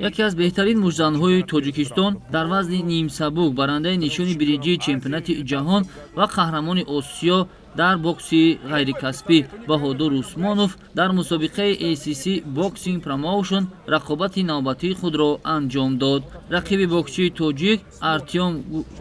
яке аз беҳтарин мужзанҳои Тоҷикистон дар вазни нимсабук барандаи нишони биринҷии чемпионати ҷаҳон ва қаҳрамони Осиё дар бокси ғайрикаспӣ Баҳодур Усмонов дар мусобиқаи ACC Boxing Promotion рақобати навбатии худро анҷом дод. Рақиби боксчии тоҷик Артем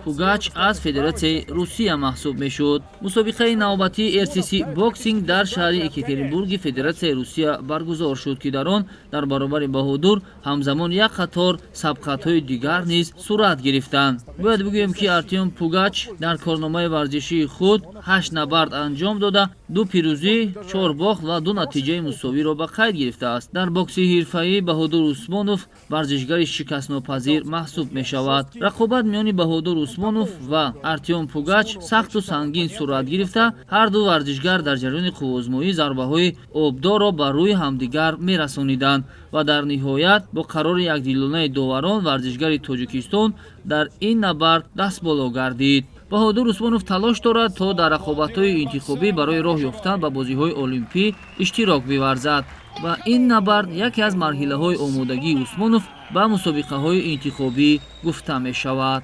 Пугач аз Федератсияи Русия маҳсуб мешуд. Мусобиқаи навбатии RCC Boxing дар шаҳри Екатеринбурги Федератсияи Русия баргузор шуд, ки дар он дар баробари Баҳодур ҳамзамон як қатор сабқатҳои дигар низ сурат гирифтанд. Бояд бигӯем, ки Артем Пугач дар корномаи варзишии худ 8 набард анҷом дода 2 пирӯзӣ, 4 бохт ва 2 натиҷаи мусовиро ба қайд гирифтааст. Дар бокси ҳирфаӣ Баҳодур Усмонов варзишгари шикастнопазир маҳсуб мешавад. Рақобат миёни Баҳодур Усмонов ва Артем Пугач сахту сангин сурат гирифта, ҳарду варзишгар дар ҷараёни қуввозмоӣ зарбаҳои обдорро ба рӯи ҳамдигар мерасониданд ва дар ниҳоят бо қарори якдилонаи доварон варзишгари Тоҷикистон дар ин набард дастболо гардид. Баҳодур Усмонов талош дорад, то дар рақобатҳои интихобӣ барои роҳ ёфтан ба бозиҳои олимпӣ иштирок биварзад ва ин набард яке аз марҳилаҳои омодагии Усмонов ба мусобиқаҳои интихобӣ гуфта мешавад.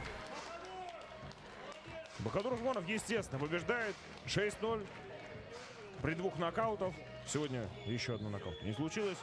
Баҳодур Усмонов, естественно, побеждает 6-0 при 2 нокаутах. Сегодня еще одно нокаут не случилось.